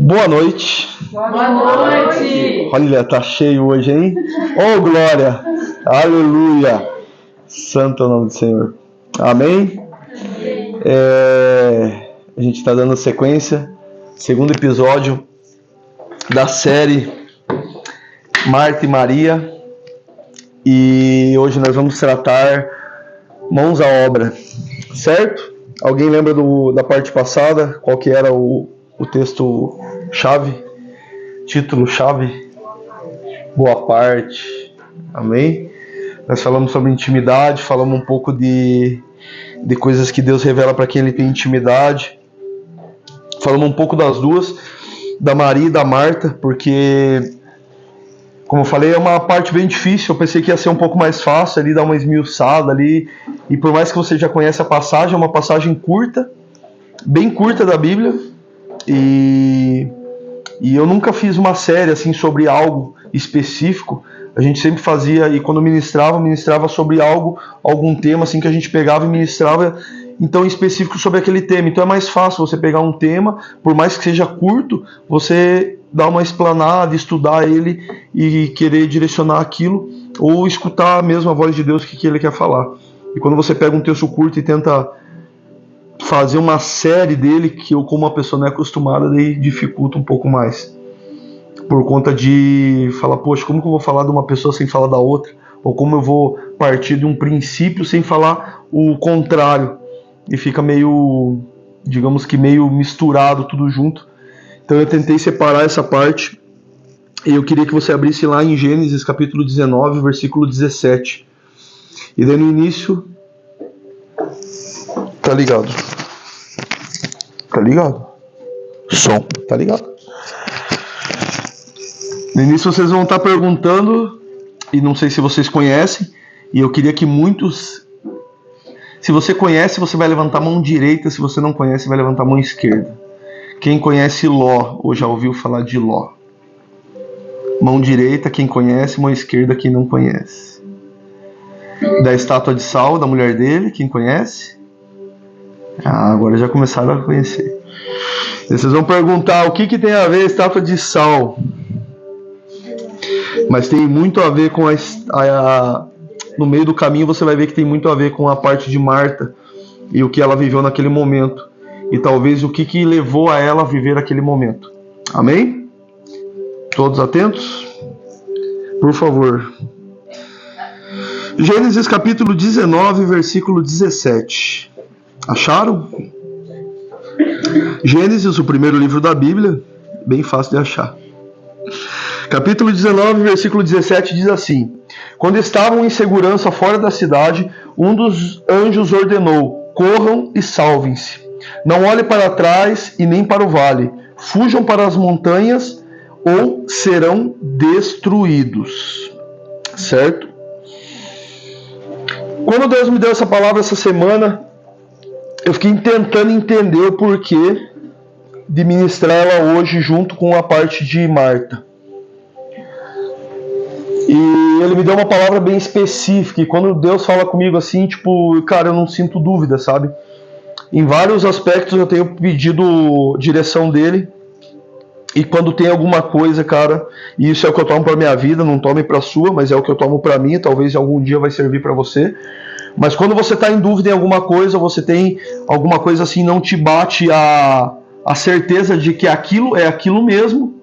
Boa noite. Boa noite. Olha, tá cheio hoje, hein? Oh, glória! Aleluia! Santo é o nome do Senhor. Amém? A gente está dando sequência, segundo episódio da série Marta e Maria. E hoje nós vamos tratar mãos à obra, certo? Alguém lembra da parte passada? Qual que era o texto-chave? Título-chave? Boa parte. Amém? Nós falamos sobre intimidade, falamos um pouco de coisas que Deus revela para quem Ele tem intimidade. Falamos um pouco das duas, da Maria e da Marta, porque, como eu falei, é uma parte bem difícil. Eu pensei que ia ser um pouco mais fácil ali, dar uma esmiuçada ali. E por mais que você já conheça a passagem, é uma passagem curta, bem curta da Bíblia. E eu nunca fiz uma série assim sobre algo específico. A gente sempre fazia, e quando ministrava sobre algum tema assim que a gente pegava e ministrava, então em específico sobre aquele tema. Então é mais fácil você pegar um tema, por mais que seja curto, você dar uma explanada, estudar ele e querer direcionar aquilo, ou escutar mesmo a voz de Deus, o que Ele quer falar. E quando você pega um texto curto e tenta fazer uma série dele, que eu, como uma pessoa não é acostumada, daí dificulta um pouco mais. Por conta de falar, poxa, como que eu vou falar de uma pessoa sem falar da outra? Ou como eu vou partir de um princípio sem falar o contrário? E fica meio, digamos que meio misturado tudo junto. Então eu tentei separar essa parte. E eu queria que você abrisse lá em Gênesis capítulo 19, versículo 17. E daí no início... Tá ligado? Tá ligado? Som, tá ligado? No início vocês vão estar perguntando, e não sei se vocês conhecem, e eu queria que muitos... Se você conhece, você vai levantar a mão direita, se você não conhece, vai levantar a mão esquerda. Quem conhece Ló, ou já ouviu falar de Ló? Mão direita, quem conhece, mão esquerda, quem não conhece. Da estátua de sal, da mulher dele, quem conhece? Agora já começaram a conhecer. E vocês vão perguntar, o que tem a ver a estátua de sal? Mas tem muito a ver com no meio do caminho você vai ver que tem muito a ver com a parte de Marta e o que ela viveu naquele momento. E talvez o que levou a ela a viver aquele momento. Amém? Todos atentos? Por favor. Gênesis capítulo 19, versículo 17. Acharam? Gênesis, o primeiro livro da Bíblia, bem fácil de achar. Capítulo 19, versículo 17 diz assim: Quando estavam em segurança fora da cidade, um dos anjos ordenou: corram e salvem-se. Não olhem para trás e nem para o vale. Fujam para as montanhas ou serão destruídos. Certo? Quando Deus me deu essa palavra essa semana, eu fiquei tentando entender o porquê de ministrar ela hoje junto com a parte de Marta. E ele me deu uma palavra bem específica, e quando Deus fala comigo assim, tipo, cara, eu não sinto dúvida, sabe? Em vários aspectos eu tenho pedido direção dele, e quando tem alguma coisa, cara, e isso é o que eu tomo pra minha vida, não tome pra sua, mas é o que eu tomo pra mim, talvez algum dia vai servir pra você. Mas quando você está em dúvida em alguma coisa, você tem alguma coisa assim, não te bate a certeza de que aquilo é aquilo mesmo,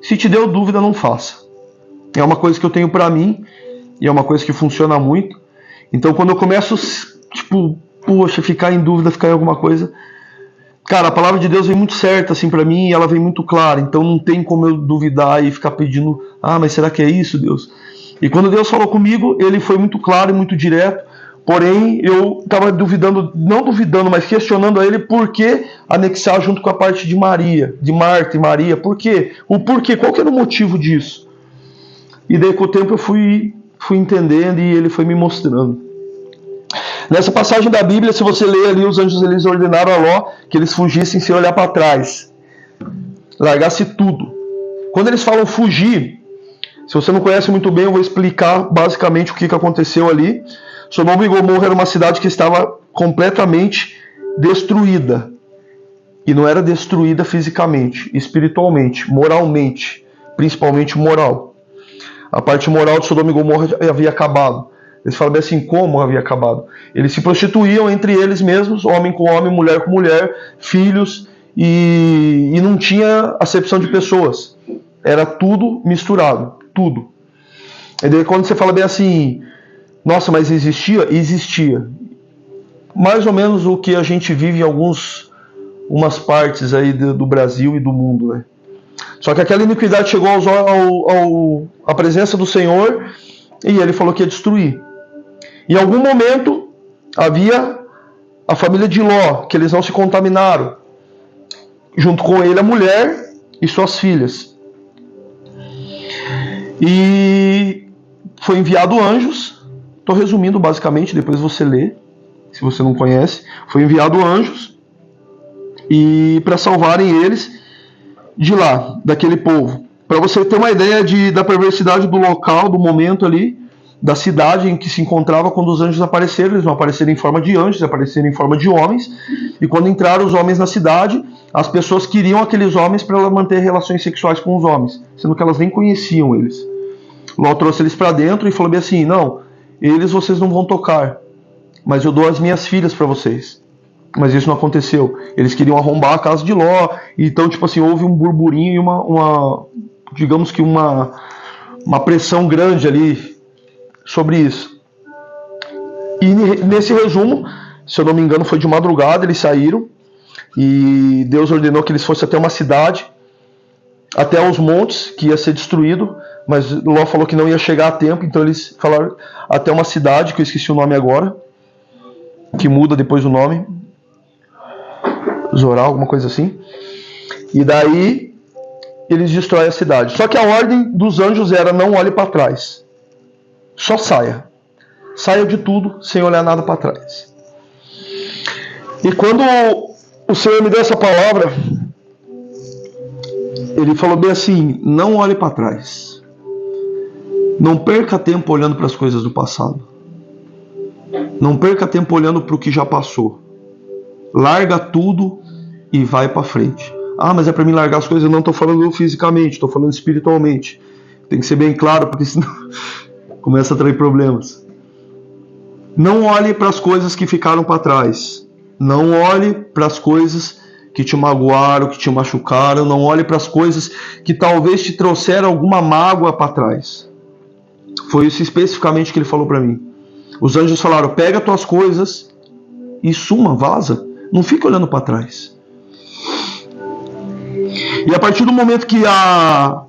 se te deu dúvida, não faça. É uma coisa que eu tenho pra mim, e é uma coisa que funciona muito. Então quando eu começo, tipo, poxa, ficar em dúvida, ficar em alguma coisa, cara, a palavra de Deus vem muito certa assim pra mim, e ela vem muito clara, então não tem como eu duvidar e ficar pedindo, mas será que é isso, Deus? E quando Deus falou comigo, ele foi muito claro e muito direto. Porém, eu estava duvidando, não duvidando, mas questionando a ele por que anexar junto com a parte de Maria, de Marta e Maria. Por quê? O porquê? Qual que era o motivo disso? E daí com o tempo eu fui entendendo e ele foi me mostrando. Nessa passagem da Bíblia, se você ler ali, os anjos eles ordenaram a Ló que eles fugissem sem olhar para trás. Largasse tudo. Quando eles falam fugir, se você não conhece muito bem, eu vou explicar basicamente o que aconteceu ali. Sodoma e Gomorra era uma cidade que estava completamente destruída. E não era destruída fisicamente, espiritualmente, moralmente, principalmente moral. A parte moral de Sodoma e Gomorra havia acabado. Eles falam bem assim, como havia acabado? Eles se prostituíam entre eles mesmos, homem com homem, mulher com mulher, filhos, e não tinha acepção de pessoas. Era tudo misturado, tudo. E daí quando você fala bem assim, nossa, mas existia? Existia. Mais ou menos o que a gente vive em umas partes aí do Brasil e do mundo, né? Só que aquela iniquidade chegou à presença do Senhor e ele falou que ia destruir. Em algum momento havia a família de Ló, que eles não se contaminaram. Junto com ele a mulher e suas filhas. E foi enviado anjos. Estou resumindo basicamente, depois você lê, se você não conhece. Foi enviado anjos e para salvarem eles de lá, daquele povo. Para você ter uma ideia da perversidade do local, do momento ali, da cidade em que se encontrava quando os anjos apareceram. Eles não apareceram em forma de anjos, apareceram em forma de homens. E quando entraram os homens na cidade, as pessoas queriam aqueles homens para manter relações sexuais com os homens, sendo que elas nem conheciam eles. Ló trouxe eles para dentro e falou bem assim, não, eles vocês não vão tocar, mas eu dou as minhas filhas para vocês. Mas isso não aconteceu. Eles queriam arrombar a casa de Ló. Então, tipo assim, houve um burburinho e digamos que uma pressão grande ali sobre isso. E nesse resumo, se eu não me engano, foi de madrugada, eles saíram e Deus ordenou que eles fossem até uma cidade, até os montes, que ia ser destruído, mas Ló falou que não ia chegar a tempo, então eles falaram até uma cidade, que eu esqueci o nome agora, que muda depois o nome, Zorá, alguma coisa assim. E daí eles destroem a cidade. Só que a ordem dos anjos era, não olhe para trás, só saia. Saia de tudo sem olhar nada para trás. E quando o Senhor me deu essa palavra, ele falou bem assim, não olhe para trás. Não perca tempo olhando para as coisas do passado. Não perca tempo olhando para o que já passou. Larga tudo e vai para frente. Ah, mas é para mim largar as coisas? Eu não estou falando fisicamente, estou falando espiritualmente. Tem que ser bem claro, porque senão começa a trazer problemas. Não olhe para as coisas que ficaram para trás. Não olhe para as coisas que te magoaram, que te machucaram. Não olhe para as coisas que talvez te trouxeram alguma mágoa para trás. Foi isso especificamente que ele falou para mim. Os anjos falaram, pega as tuas coisas e suma, vaza. Não fica olhando para trás. E a partir do momento que a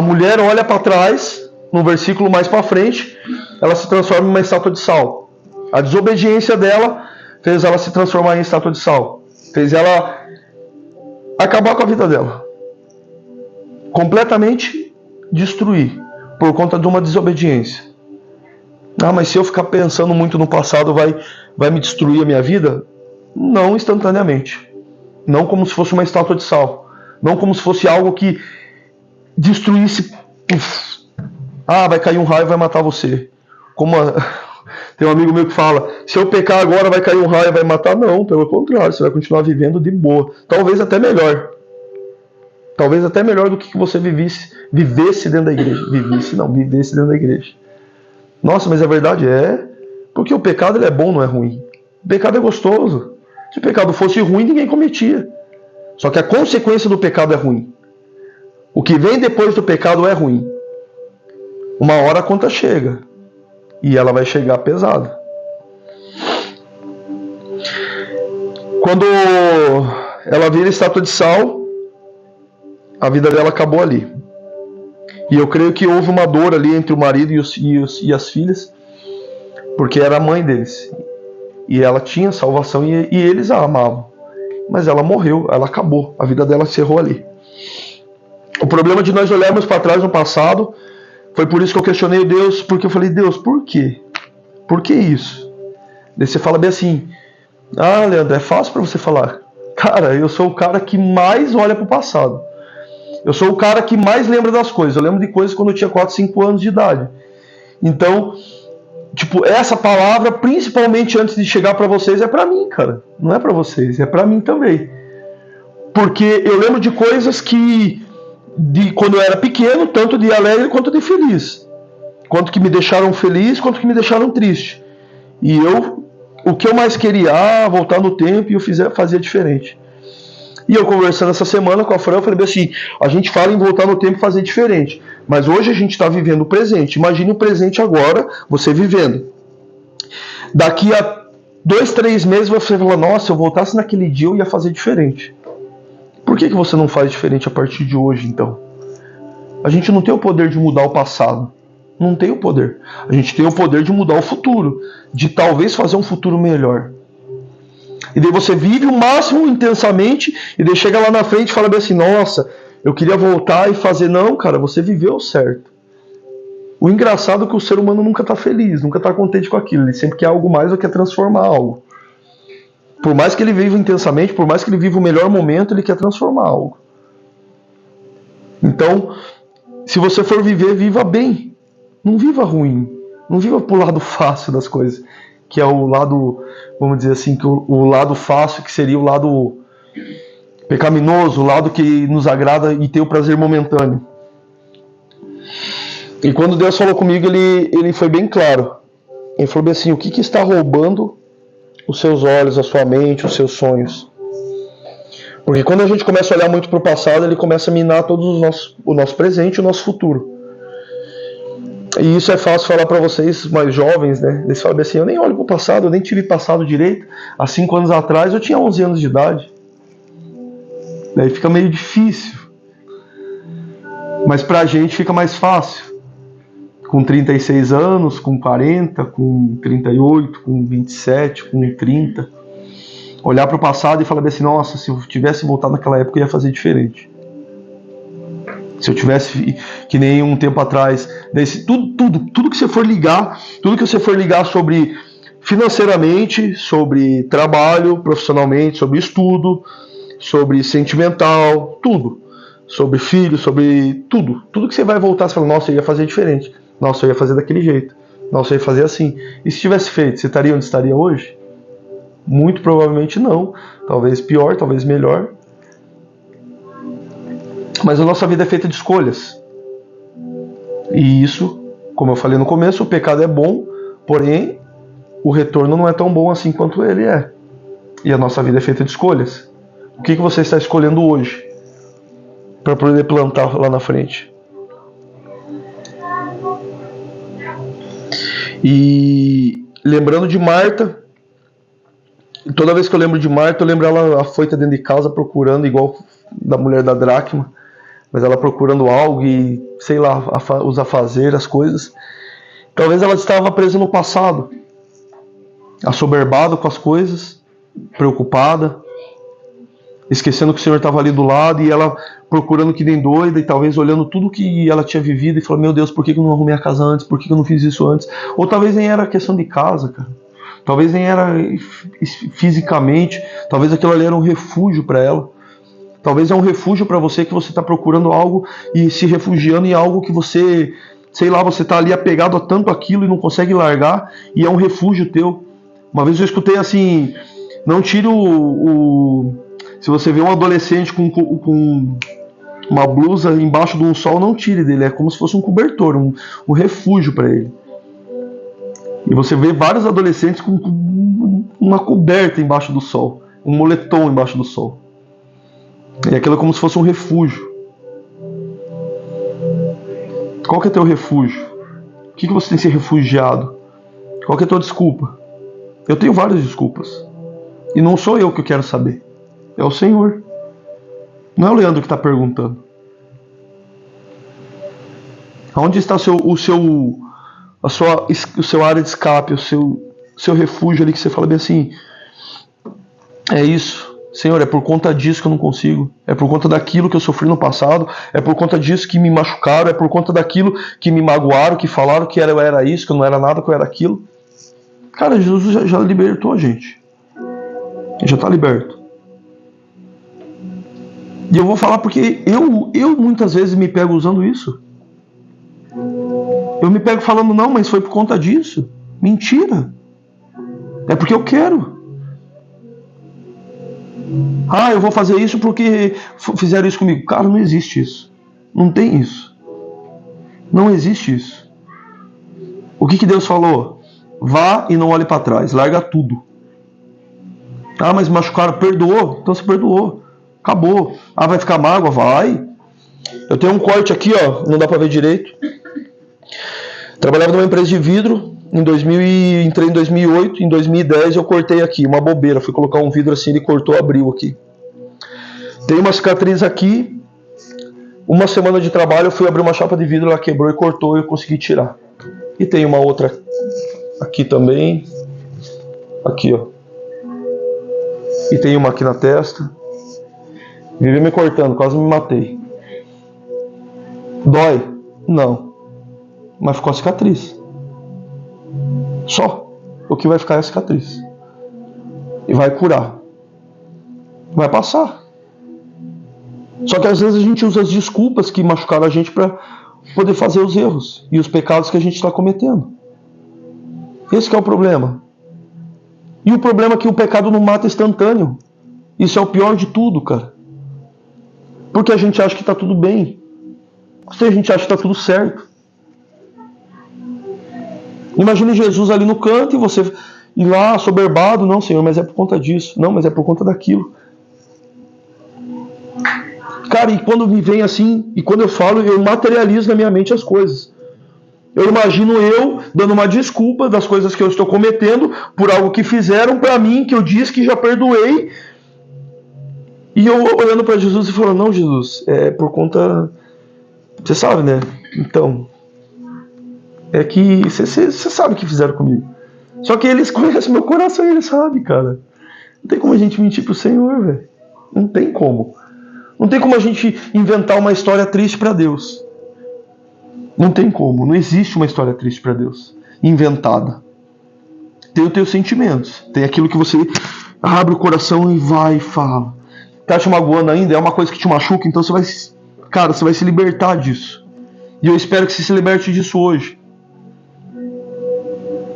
mulher olha para trás, no versículo mais para frente, ela se transforma em uma estátua de sal. A desobediência dela fez ela se transformar em estátua de sal. Fez ela acabar com a vida dela. Completamente destruir. Por conta de uma desobediência. Ah, mas se eu ficar pensando muito no passado vai me destruir a minha vida? Não instantaneamente. Não como se fosse uma estátua de sal. Não como se fosse algo que destruísse. Ah, vai cair um raio e vai matar você. Tem um amigo meu que fala, se eu pecar agora vai cair um raio e vai matar. Não, pelo contrário, você vai continuar vivendo de boa. Talvez até melhor. Talvez até melhor do que você vivesse dentro da igreja. Vivesse dentro da igreja. Nossa, mas a verdade é, porque o pecado ele é bom, não é ruim. O pecado é gostoso. Se o pecado fosse ruim, ninguém cometia. Só que a consequência do pecado é ruim. O que vem depois do pecado é ruim. Uma hora a conta chega. E ela vai chegar pesada. Quando ela vira estátua de sal, a vida dela acabou ali. E eu creio que houve uma dor ali entre o marido e as filhas, porque era a mãe deles. E ela tinha salvação e eles a amavam. Mas ela morreu, ela acabou. A vida dela encerrou ali. O problema de nós olharmos para trás no passado, foi por isso que eu questionei Deus, porque eu falei, Deus, por quê? Por que isso? Daí você fala bem assim, ah, Leandro, é fácil para você falar. Cara, eu sou o cara que mais olha para o passado. Eu sou o cara que mais lembra das coisas. Eu lembro de coisas quando eu tinha 4, 5 anos de idade. Então, tipo, essa palavra, principalmente antes de chegar para vocês, é para mim, cara. Não é para vocês, é para mim também. Porque eu lembro de coisas que, quando eu era pequeno, tanto de alegre quanto de feliz. Quanto que me deixaram feliz, quanto que me deixaram triste. E o que eu mais queria, voltar no tempo, e eu fazia diferente. E eu conversando essa semana com a Fran, eu falei assim, a gente fala em voltar no tempo e fazer diferente. Mas hoje a gente está vivendo o presente. Imagine o presente agora, você vivendo. Daqui a 2, 3 meses você fala, nossa, se eu voltasse naquele dia eu ia fazer diferente. Por que você não faz diferente a partir de hoje, então? A gente não tem o poder de mudar o passado. Não tem o poder. A gente tem o poder de mudar o futuro. De talvez fazer um futuro melhor. E daí você vive o máximo intensamente e daí chega lá na frente e fala bem assim, nossa, eu queria voltar e fazer. Não, cara, você viveu certo. O engraçado é que o ser humano nunca está feliz, nunca está contente com aquilo. Ele sempre quer algo mais ou quer transformar algo. Por mais que ele viva intensamente, por mais que ele viva o melhor momento, ele quer transformar algo. Então, se você for viver, viva bem. Não viva ruim. Não viva pro lado fácil das coisas. Que é o lado, vamos dizer assim, que o lado fácil, que seria o lado pecaminoso, o lado que nos agrada e tem o prazer momentâneo. E quando Deus falou comigo, ele foi bem claro. Ele falou bem assim, o que está roubando os seus olhos, a sua mente, os seus sonhos? Porque quando a gente começa a olhar muito para o passado, ele começa a minar todos o nosso presente e o nosso futuro. E isso é fácil falar para vocês mais jovens, né? Eles falam assim, eu nem olho para o passado, eu nem tive passado direito. Há 5 anos atrás eu tinha 11 anos de idade. Daí fica meio difícil. Mas pra gente fica mais fácil. Com 36 anos, com 40, com 38, com 27, com 30. Olhar para o passado e falar assim, nossa, se eu tivesse voltado naquela época eu ia fazer diferente. Se eu tivesse, que nem um tempo atrás, tudo que você for ligar, sobre financeiramente, sobre trabalho, profissionalmente, sobre estudo, sobre sentimental, tudo. Sobre filho, sobre tudo. Tudo que você vai voltar, você fala, nossa, eu ia fazer diferente. Nossa, eu ia fazer daquele jeito. Nossa, eu ia fazer assim. E se tivesse feito, você estaria onde estaria hoje? Muito provavelmente não. Talvez pior, talvez melhor. Mas a nossa vida é feita de escolhas. E isso, como eu falei no começo, o pecado é bom, porém o retorno não é tão bom assim quanto ele é. E a nossa vida é feita de escolhas. O que você está escolhendo hoje para poder plantar lá na frente? E lembrando de Marta, toda vez que eu lembro de Marta, eu lembro ela afoita dentro de casa procurando, igual da mulher da dracma, mas ela procurando algo e, sei lá, os afazeres, as coisas. Talvez ela estava presa no passado, assoberbada com as coisas, preocupada, esquecendo que o Senhor estava ali do lado, e ela procurando que nem doida, e talvez olhando tudo que ela tinha vivido e falando, meu Deus, por que eu não arrumei a casa antes? Por que eu não fiz isso antes? Ou talvez nem era questão de casa, cara. Talvez nem era fisicamente, talvez aquilo ali era um refúgio para ela. Talvez é um refúgio para você, que você está procurando algo e se refugiando em algo que você, sei lá, você está ali apegado a tanto aquilo e não consegue largar, e é um refúgio teu. Uma vez eu escutei assim, não tire se você vê um adolescente com uma blusa embaixo de um sol, não tire dele, é como se fosse um cobertor, um refúgio para ele. E você vê vários adolescentes com uma coberta embaixo do sol, um moletom embaixo do sol. E aquilo é como se fosse um refúgio. Qual que é teu refúgio? O que você tem se refugiado? Qual que é a tua desculpa? Eu tenho várias desculpas. E não sou eu que eu quero saber. É o Senhor. Não é o Leandro que está perguntando. Onde está o seu área de escape, o seu refúgio ali, que você fala bem assim, é isso. Senhor, é por conta disso que eu não consigo. É por conta daquilo que eu sofri no passado. É por conta disso que me machucaram. É por conta daquilo que me magoaram, que falaram que eu era isso, que eu não era nada, que eu era aquilo. Cara, Jesus já libertou a gente. Já está liberto. E eu vou falar porque eu muitas vezes me pego usando isso. Eu me pego falando, não, mas foi por conta disso. Mentira. É porque eu quero. Ah, eu vou fazer isso porque fizeram isso comigo. Cara, não existe isso. Não tem isso. Não existe isso. O que Deus falou? Vá e não olhe para trás. Larga tudo. Ah, mas machucaram, perdoou. Então você perdoou. Acabou. Ah, vai ficar mágoa? Vai. Eu tenho um corte aqui, ó. Não dá para ver direito. Trabalhava numa empresa de vidro. Entrei em 2008. Em 2010 eu cortei aqui. Uma bobeira. Fui colocar um vidro assim, ele cortou, abriu aqui. Tem uma cicatriz aqui. Uma semana de trabalho eu fui abrir uma chapa de vidro, ela quebrou e cortou e eu consegui tirar. E tem uma outra aqui também. Aqui, ó. E tem uma aqui na testa. Vivi me cortando, quase me matei. Dói? Não. Mas ficou a cicatriz. Só. O que vai ficar é a cicatriz. E vai curar. Vai passar. Só que às vezes a gente usa as desculpas que machucaram a gente para poder fazer os erros e os pecados que a gente está cometendo. Esse que é o problema. E o problema é que o pecado não mata instantâneo. Isso é o pior de tudo, cara. Porque a gente acha que está tudo bem. A gente acha que está tudo certo. Imagine Jesus ali no canto e você ir lá soberbado. Não, Senhor, mas é por conta disso. Não, mas é por conta daquilo. Cara, e quando me vem assim, e quando eu falo, eu materializo na minha mente as coisas. Eu imagino eu dando uma desculpa das coisas que eu estou cometendo por algo que fizeram para mim, que eu disse que já perdoei. E eu olhando para Jesus e falando, não, Jesus, é por conta... Você sabe, né? Então, é que você sabe o que fizeram comigo. Só que eles conhecem meu coração e eles sabem, cara. Não tem como a gente mentir pro Senhor, velho. Não tem como. Não tem como a gente inventar uma história triste para Deus. Não tem como. Não existe uma história triste para Deus. Inventada. Tem os teus sentimentos. Tem aquilo que você abre o coração e vai e fala. Tá te magoando ainda? É uma coisa que te machuca, então você vai... Cara, você vai se libertar disso. E eu espero que você se liberte disso hoje.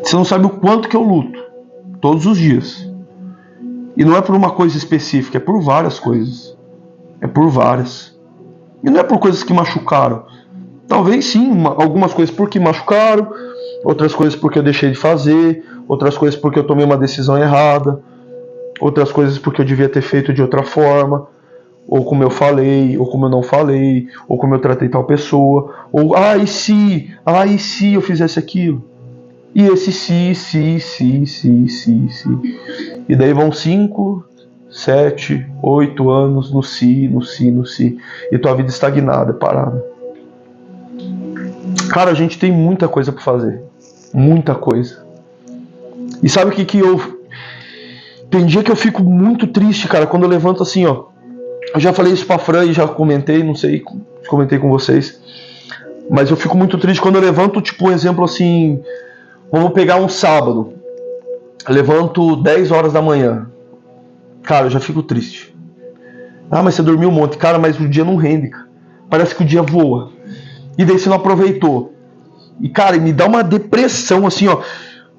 Você não sabe o quanto que eu luto. Todos os dias. E não é por uma coisa específica, é por várias coisas. É por várias. E não é por coisas que machucaram. Talvez sim, algumas coisas porque machucaram, outras coisas porque eu deixei de fazer, outras coisas porque eu tomei uma decisão errada, outras coisas porque eu devia ter feito de outra forma, ou como eu falei, ou como eu não falei, ou como eu tratei tal pessoa, ou e se eu fizesse aquilo. E esse se. E daí vão 5, 7, 8 anos no si. E tua vida estagnada, parada. Cara, a gente tem muita coisa pra fazer. Muita coisa. E sabe o que eu... Tem dia que eu fico muito triste, cara, quando eu levanto assim, ó. Eu já falei isso pra Fran e já comentei, não sei, comentei com vocês. Mas eu fico muito triste quando eu levanto, tipo, um exemplo assim... Vamos pegar um sábado. Eu levanto 10 horas da manhã. Cara, eu já fico triste. Mas você dormiu um monte. Cara, mas o dia não rende, cara. Parece que o dia voa. E daí você não aproveitou. E, cara, me dá uma depressão, assim, ó.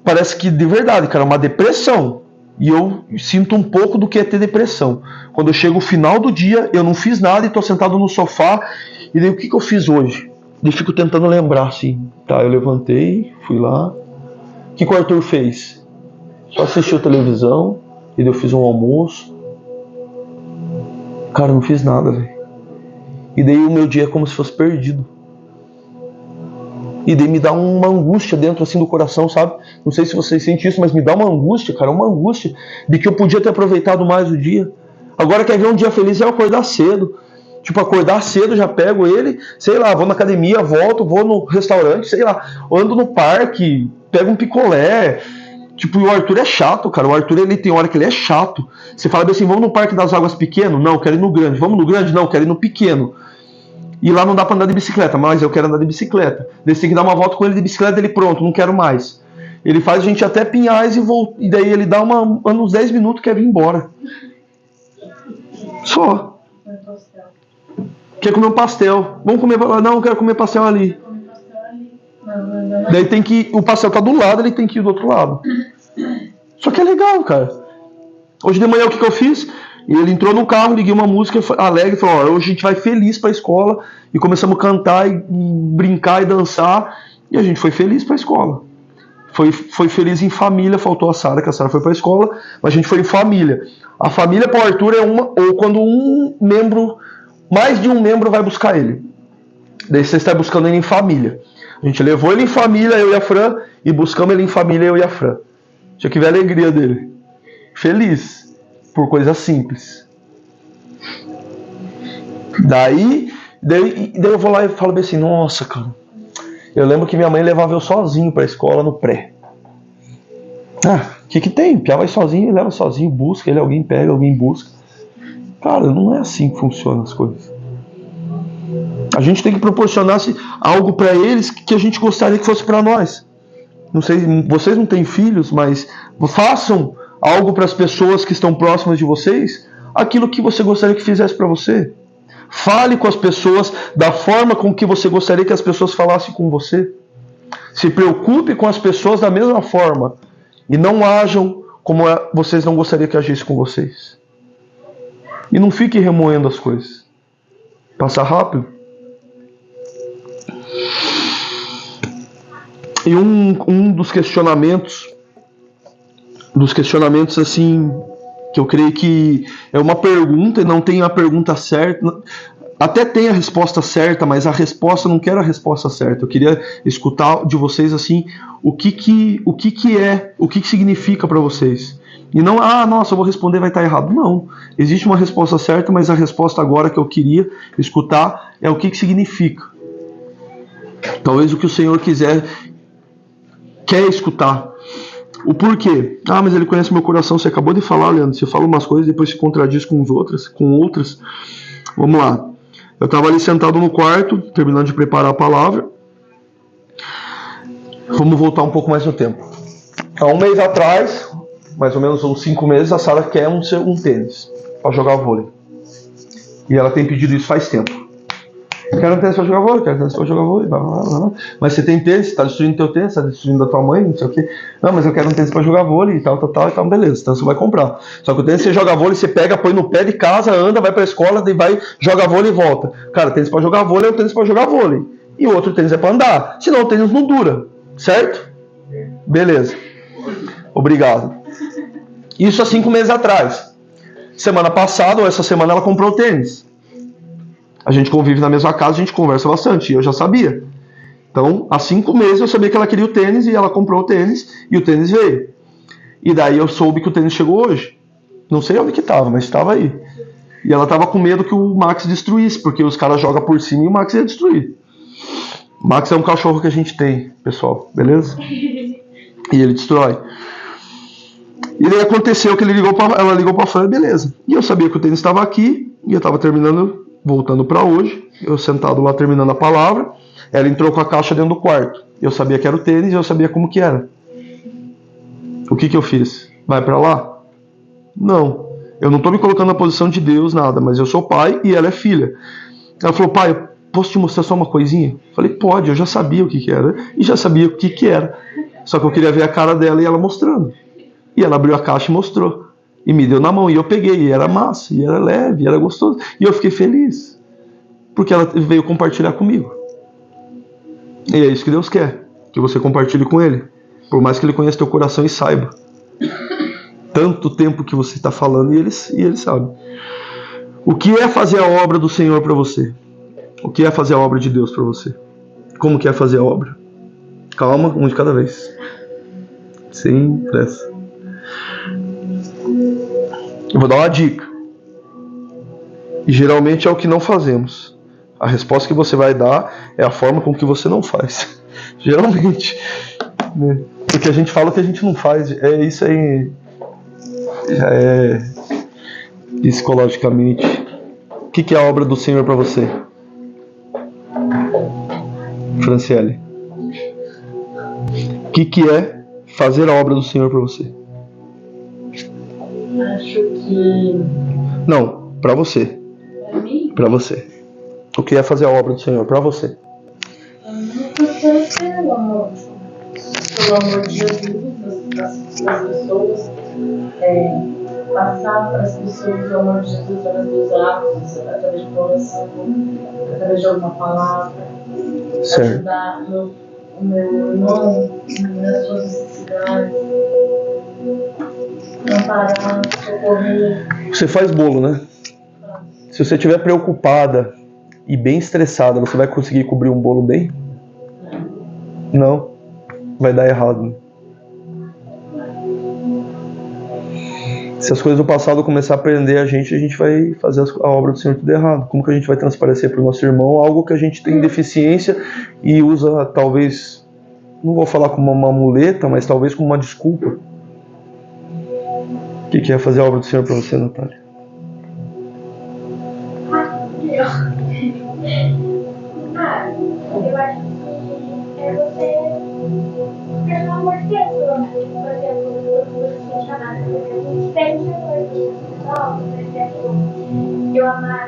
Parece que, de verdade, cara, uma depressão. E eu sinto um pouco do que é ter depressão. Quando eu chego no final do dia, eu não fiz nada e tô sentado no sofá. E daí, o que eu fiz hoje? E fico tentando lembrar, assim. Tá, eu levantei, fui lá. O que o Arthur fez? Só assistiu televisão. E daí eu fiz um almoço. Cara, eu não fiz nada, velho. E daí o meu dia é como se fosse perdido. E daí me dá uma angústia dentro assim do coração, sabe? Não sei se vocês sentem isso, mas me dá uma angústia, cara, uma angústia de que eu podia ter aproveitado mais o dia. Agora quer ver um dia feliz é eu acordar cedo. Tipo, acordar cedo, já pego ele, sei lá, vou na academia, volto, vou no restaurante, sei lá, ando no parque, pego um picolé. Tipo, e o Arthur é chato, cara. O Arthur, ele tem hora que ele é chato. Você fala assim, vamos no Parque das Águas pequeno? Não, quero ir no grande. Vamos no grande? Não, quero ir no pequeno. E lá não dá pra andar de bicicleta, mas eu quero andar de bicicleta. Daí você tem que dar uma volta com ele de bicicleta, ele pronto, não quero mais. Ele faz a gente até Pinhais e daí ele dá uns 10 minutos e quer vir embora. Só. Quer comer um pastel. Vamos comer... Não, eu quero comer pastel ali. Daí tem que... O pastel tá do lado, ele tem que ir do outro lado. Só que é legal, cara. Hoje de manhã o que eu fiz? E ele entrou no carro, liguei uma música alegre e falou, ó, hoje a gente vai feliz para a escola. E começamos a cantar e brincar e dançar. E a gente foi feliz para a escola. Foi feliz em família, faltou a Sara, que a Sara foi para a escola, mas a gente foi em família. A família para o Arthur é ou quando mais de um membro vai buscar ele. Daí você está buscando ele em família. A gente levou ele em família, eu e a Fran, e buscamos ele em família, eu e a Fran. Deixa eu ver a alegria dele. Feliz, por coisas simples. Daí eu vou lá e falo bem assim, nossa, cara, eu lembro que minha mãe levava eu sozinho para a escola no pré. O que tem? Pia vai sozinho, ele leva sozinho, busca, alguém pega, alguém busca. Cara, não é assim que funcionam as coisas. A gente tem que proporcionar algo para eles que a gente gostaria que fosse para nós. Não sei, vocês não têm filhos, mas façam algo para as pessoas que estão próximas de vocês, aquilo que você gostaria que fizesse para você. Fale com as pessoas da forma com que você gostaria que as pessoas falassem com você. Se preocupe com as pessoas da mesma forma e não ajam como vocês não gostariam que agissem com vocês. E não fique remoendo as coisas. Passa rápido. E um dos questionamentos assim, que eu creio que é uma pergunta e não tem a pergunta certa, até tem a resposta certa, mas a resposta, não quero a resposta certa. Eu queria escutar de vocês assim, o que significa para vocês. E não, nossa, eu vou responder, vai estar errado. Não, existe uma resposta certa, mas a resposta agora que eu queria escutar é o que significa. Talvez o que o Senhor quer escutar. O porquê? Mas ele conhece meu coração. Você acabou de falar, Leandro. Você fala umas coisas e depois se contradiz com outras. Vamos lá. Eu estava ali sentado no quarto, terminando de preparar a palavra. Vamos voltar um pouco mais no tempo. Há um mês atrás, mais ou menos uns 5 meses, a Sara quer um tênis para jogar vôlei. E ela tem pedido isso faz tempo. Quero um tênis pra jogar vôlei, Mas você tem tênis, você tá destruindo teu tênis, você tá destruindo da tua mãe, não sei o quê. Não, mas eu quero um tênis pra jogar vôlei e tal, beleza, então você vai comprar. Só que o tênis você joga vôlei, você pega, põe no pé de casa, anda, vai pra escola, daí vai, joga vôlei e volta. Cara, tênis pra jogar vôlei é o tênis pra jogar vôlei. E o outro tênis é pra andar. Senão o tênis não dura, certo? Beleza. Obrigado. Isso há 5 meses atrás. Semana passada, ou essa semana, ela comprou o tênis. A gente convive na mesma casa, a gente conversa bastante, e eu já sabia. Então, há 5 meses eu sabia que ela queria o tênis, e ela comprou o tênis, e o tênis veio. E daí eu soube que o tênis chegou hoje. Não sei onde que estava, mas estava aí. E ela estava com medo que o Max destruísse, porque os caras jogam por cima e o Max ia destruir. O Max é um cachorro que a gente tem, pessoal, beleza? E ele destrói. E daí aconteceu que ela ligou para a Fran, beleza. E eu sabia que o tênis estava aqui, e eu estava voltando para hoje, eu sentado lá terminando a palavra, ela entrou com a caixa dentro do quarto. Eu sabia que era o tênis e eu sabia como que era. O que eu fiz? Vai para lá? Não. Eu não estou me colocando na posição de Deus, nada, mas eu sou pai e ela é filha. Ela falou, pai, posso te mostrar só uma coisinha? Eu falei, pode, eu já sabia o que era e já sabia o que era. Só que eu queria ver a cara dela e ela mostrando. E ela abriu a caixa e mostrou. E me deu na mão, e eu peguei, e era massa, e era leve, e era gostoso. E eu fiquei feliz, porque ela veio compartilhar comigo. E é isso que Deus quer, que você compartilhe com Ele. Por mais que Ele conheça teu coração e saiba. Tanto tempo que você está falando, e ele sabe. O que é fazer a obra do Senhor para você? O que é fazer a obra de Deus para você? Como que é fazer a obra? Calma, um de cada vez. Sem pressa. Eu vou dar uma dica. E geralmente é o que não fazemos. A resposta que você vai dar é a forma com que você não faz. Geralmente. Né? Porque a gente fala o que a gente não faz. É isso aí. Psicologicamente. O que é a obra do Senhor para você? Franciele. O que é fazer a obra do Senhor para você? Acho que... Não, para você. Para mim? Para você. O que é fazer a obra do Senhor para você? Pelo amor de Jesus, das pessoas. passar para as pessoas o amor de Jesus através dos atos, através de uma oração, através de alguma palavra, Certo. ajudar o meu irmão nas suas necessidades, amparar, socorrer. Você faz bolo, né? Se você estiver preocupada e bem estressada, você vai conseguir cobrir um bolo bem? Não. Vai dar errado. Se as coisas do passado começar a prender a gente vai fazer a obra do Senhor tudo errado. Como que a gente vai transparecer para o nosso irmão algo que a gente tem deficiência e usa, talvez, não vou falar como uma muleta, mas talvez como uma desculpa? O que é fazer a obra do Senhor para você, Natália? Eu acho que é você, pelo amor de Deus, por exemplo, você chamar, tem eu amar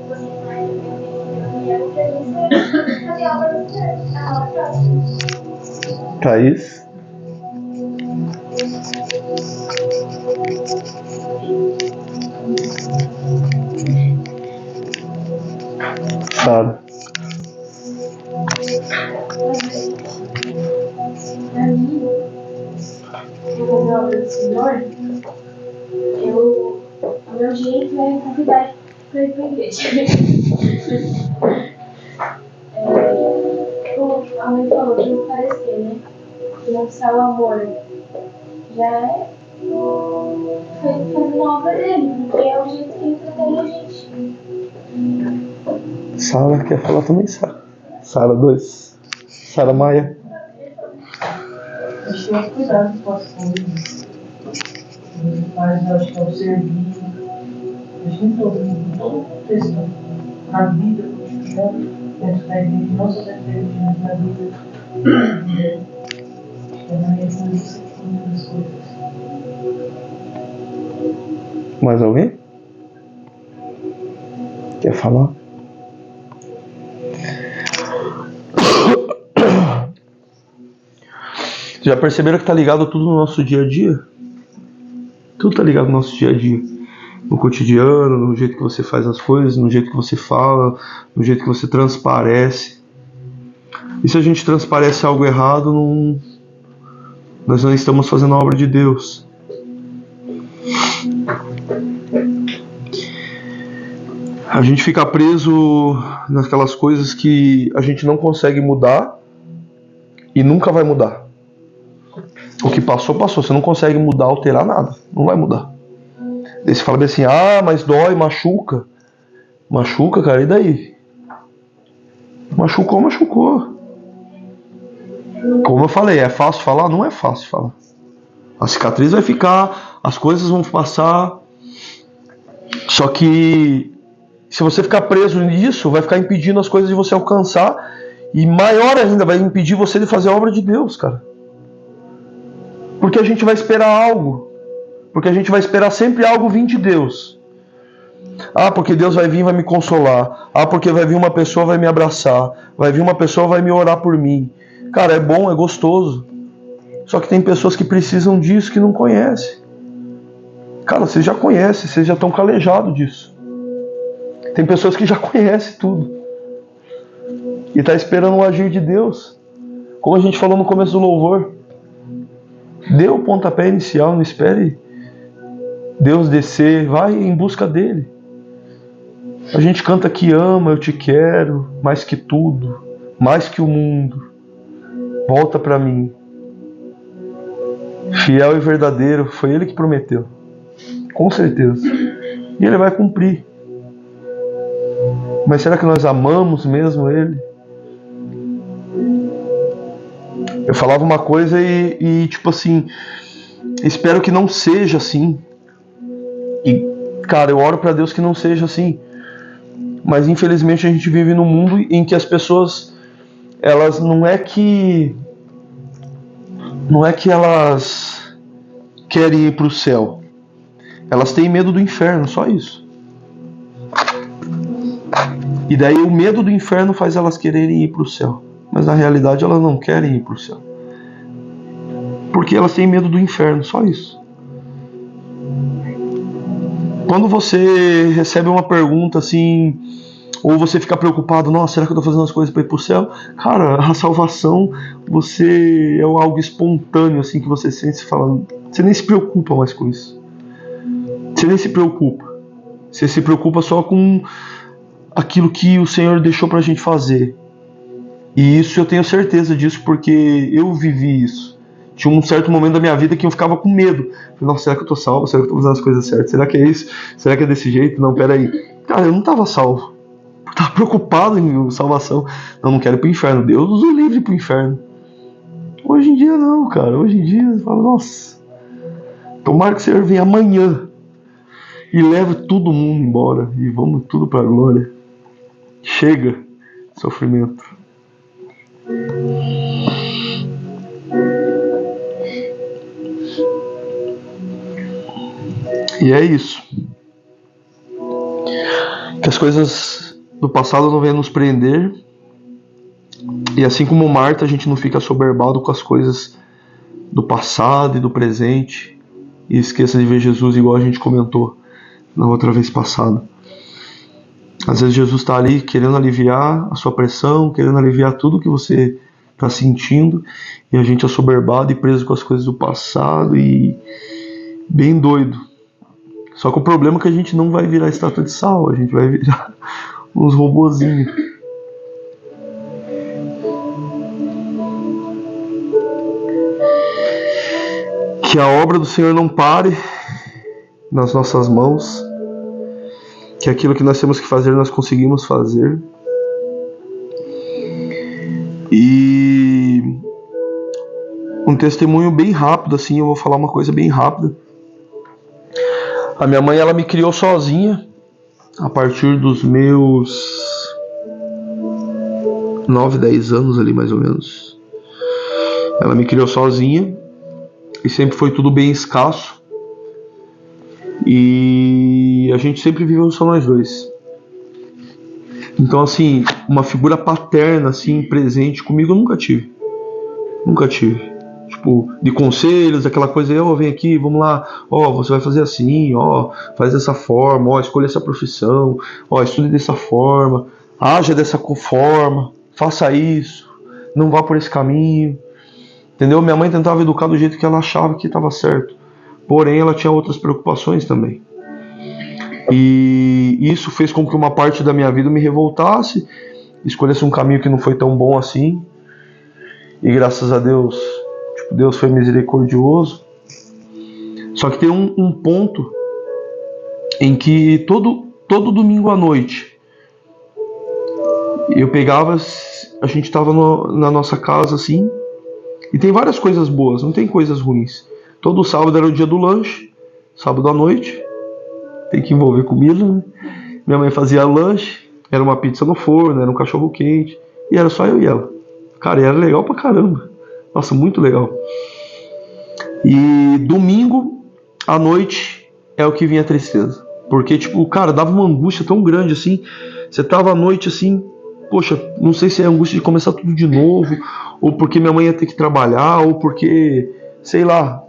você mais, eu quero fazer a obra do Senhor. Thaís? Sara? Pra mim, eu fazer a obra do Senhor, o meu jeito é convidar para ir para a igreja. A mãe falou de não parecer, né? De não precisar o amor. Já foi fazendo a obra dele, porque é o jeito que ele trataria a gente. Sara quer falar também, Sara? Sara 2. Sara Maia? A gente tem que cuidar do nosso coisas. Mas eu acho que é o servir. A gente em todo contexto, na vida cotidiana, dentro da igreja, não só dentro da igreja, mas na vida. É na minha condição das coisas. Mais alguém? Quer falar? Já perceberam que tá ligado tudo no nosso dia a dia? Tudo tá ligado no nosso dia a dia. No cotidiano, no jeito que você faz as coisas, no jeito que você fala, no jeito que você transparece. E se a gente transparece algo errado, nós não estamos fazendo a obra de Deus. A gente fica preso naquelas coisas que a gente não consegue mudar e nunca vai mudar. O que passou, passou. Você não consegue mudar, alterar nada. Não vai mudar. Daí você fala bem assim, mas dói, machuca. Machuca, cara, e daí? Machucou, machucou. Como eu falei, é fácil falar? Não é fácil falar. A cicatriz vai ficar, as coisas vão passar. Só que se você ficar preso nisso, vai ficar impedindo as coisas de você alcançar. E maior ainda, vai impedir você de fazer a obra de Deus, cara. Porque a gente vai esperar algo. Porque a gente vai esperar sempre algo vir de Deus. Porque Deus vai vir e vai me consolar. Porque vai vir uma pessoa e vai me abraçar. Vai vir uma pessoa e vai me orar por mim. Cara, é bom, é gostoso. Só que tem pessoas que precisam disso que não conhecem. Cara, vocês já conhecem, vocês já estão calejados disso. Tem pessoas que já conhecem tudo. E tá esperando o agir de Deus. Como a gente falou no começo do louvor. Dê o pontapé inicial, não espere Deus descer, vai em busca dele. A gente canta que ama, eu te quero, mais que tudo, mais que o mundo. Volta pra mim. Fiel e verdadeiro, foi ele que prometeu. Com certeza. E ele vai cumprir. Mas será que nós amamos mesmo ele? Eu falava uma coisa e tipo assim, espero que não seja assim. E, cara, eu oro pra Deus que não seja assim. Mas infelizmente a gente vive num mundo em que as pessoas, elas não é que elas querem ir pro céu. Elas têm medo do inferno, só isso. E daí o medo do inferno faz elas quererem ir pro céu. Mas na realidade elas não querem ir pro céu. Porque elas têm medo do inferno, só isso. Quando você recebe uma pergunta assim, ou você fica preocupado, nossa, será que eu estou fazendo as coisas para ir para o céu? Cara, a salvação, é algo espontâneo assim que você sente, falando, você nem se preocupa mais com isso. Você nem se preocupa. Você se preocupa só com aquilo que o Senhor deixou pra gente fazer. E isso eu tenho certeza disso, porque eu vivi isso. Tinha um certo momento da minha vida que eu ficava com medo. Falei, nossa, será que eu tô salvo? Será que eu tô fazendo as coisas certas? Será que é isso? Será que é desse jeito? Não, peraí. Cara, eu não tava salvo. Eu tava preocupado em salvação. Não quero ir pro inferno. Deus nos livre pro inferno. Hoje em dia não, cara. Hoje em dia eu falo, nossa, tomara que o Senhor venha amanhã e leve todo mundo embora. E vamos tudo pra glória. Chega sofrimento. E é isso. Que as coisas do passado não venham nos prender. E assim como Marta, a gente não fica assoberbado com as coisas do passado e do presente. E esqueça de ver Jesus igual a gente comentou na outra vez passada. Às vezes Jesus está ali querendo aliviar a sua pressão, querendo aliviar tudo que você está sentindo, e a gente é assoberbado e preso com as coisas do passado e bem doido. Só que o problema é que a gente não vai virar estátua de sal, a gente vai virar uns robozinhos. Que a obra do Senhor não pare nas nossas mãos, que aquilo que nós temos que fazer nós conseguimos fazer. E um testemunho bem rápido, assim, eu vou falar uma coisa bem rápida. A minha mãe, ela me criou sozinha a partir dos meus 9, 10 anos ali, mais ou menos. Ela me criou sozinha e sempre foi tudo bem escasso. E a gente sempre viveu só nós dois. Então, assim, uma figura paterna, assim, presente comigo eu nunca tive. Nunca tive. Tipo, de conselhos, aquela coisa, ó, vem aqui, vamos lá, ó, você vai fazer assim, ó, faz dessa forma, ó, escolha essa profissão, ó, estude dessa forma, haja dessa forma, faça isso, não vá por esse caminho. Entendeu? Minha mãe tentava educar do jeito que ela achava que estava certo. Porém, ela tinha outras preocupações também. E isso fez com que uma parte da minha vida me revoltasse, escolhesse um caminho que não foi tão bom assim. E graças a Deus, Deus foi misericordioso. Só que tem um ponto em que todo domingo à noite eu pegava, a gente estava na nossa casa assim, e tem várias coisas boas, não tem coisas ruins. Todo sábado era o dia do lanche, sábado à noite, tem que envolver comida, né? Minha mãe fazia lanche, era uma pizza no forno, era um cachorro quente, e era só eu e ela. Cara, e era legal pra caramba. Nossa, muito legal. E domingo à noite é o que vinha a tristeza. Porque, tipo, cara, dava uma angústia tão grande assim. Você tava à noite assim, poxa, não sei se é a angústia de começar tudo de novo, ou porque minha mãe ia ter que trabalhar, ou porque, sei lá,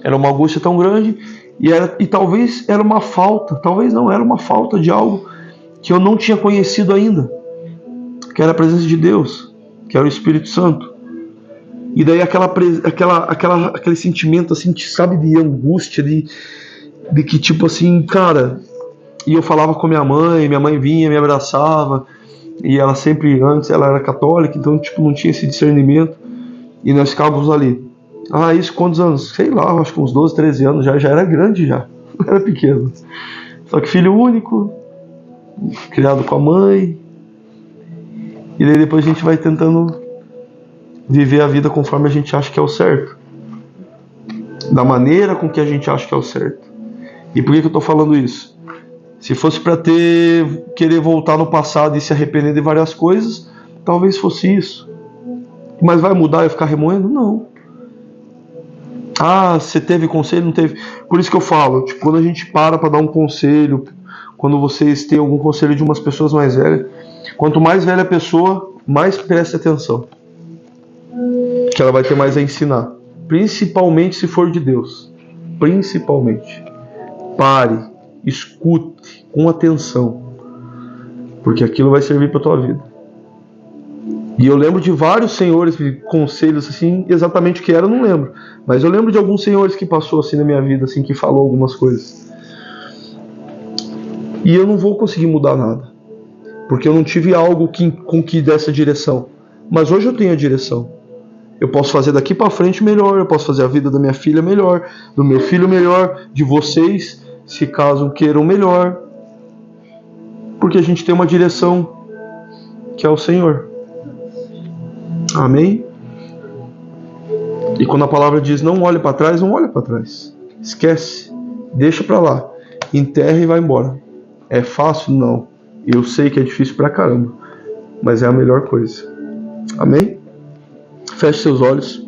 era uma angústia tão grande. E talvez era uma falta, talvez não, era uma falta de algo que eu não tinha conhecido ainda, que era a presença de Deus, que era o Espírito Santo. E daí aquele sentimento assim, sabe, de angústia, de que tipo assim, cara, e eu falava com minha mãe vinha, me abraçava, e ela sempre, antes ela era católica, então tipo, não tinha esse discernimento, e nós ficávamos ali. Ah, isso quantos anos? Sei lá, acho que uns 12, 13 anos, já era grande já, não era pequeno. Só que filho único, criado com a mãe, e daí depois a gente vai tentando viver a vida conforme a gente acha que é o certo, da maneira com que a gente acha que é o certo. E por que eu estou falando isso? Se fosse para querer voltar no passado e se arrepender de várias coisas, talvez fosse isso. Mas vai mudar e ficar remoendo? Não. Ah, você teve conselho? Não teve. Por isso que eu falo, tipo, quando a gente para dar um conselho, quando vocês têm algum conselho de umas pessoas mais velhas, quanto mais velha a pessoa, mais preste atenção, que ela vai ter mais a ensinar, principalmente se for de Deus. Principalmente. Pare, escute com atenção, porque aquilo vai servir para a tua vida. E eu lembro de vários senhores, conselhos assim, exatamente o que era, eu não lembro. Mas eu lembro de alguns senhores que passou assim na minha vida, assim, que falou algumas coisas. E eu não vou conseguir mudar nada, porque eu não tive algo com que desse a direção. Mas hoje eu tenho a direção. Eu posso fazer daqui para frente melhor, eu posso fazer a vida da minha filha melhor, do meu filho melhor, de vocês, se caso queiram melhor. Porque a gente tem uma direção que é o Senhor. Amém? E quando a palavra diz não olhe para trás, não olha para trás. Esquece, deixa para lá, enterra e vai embora. É fácil? Não. Eu sei que é difícil pra caramba, mas é a melhor coisa. Amém? Feche seus olhos.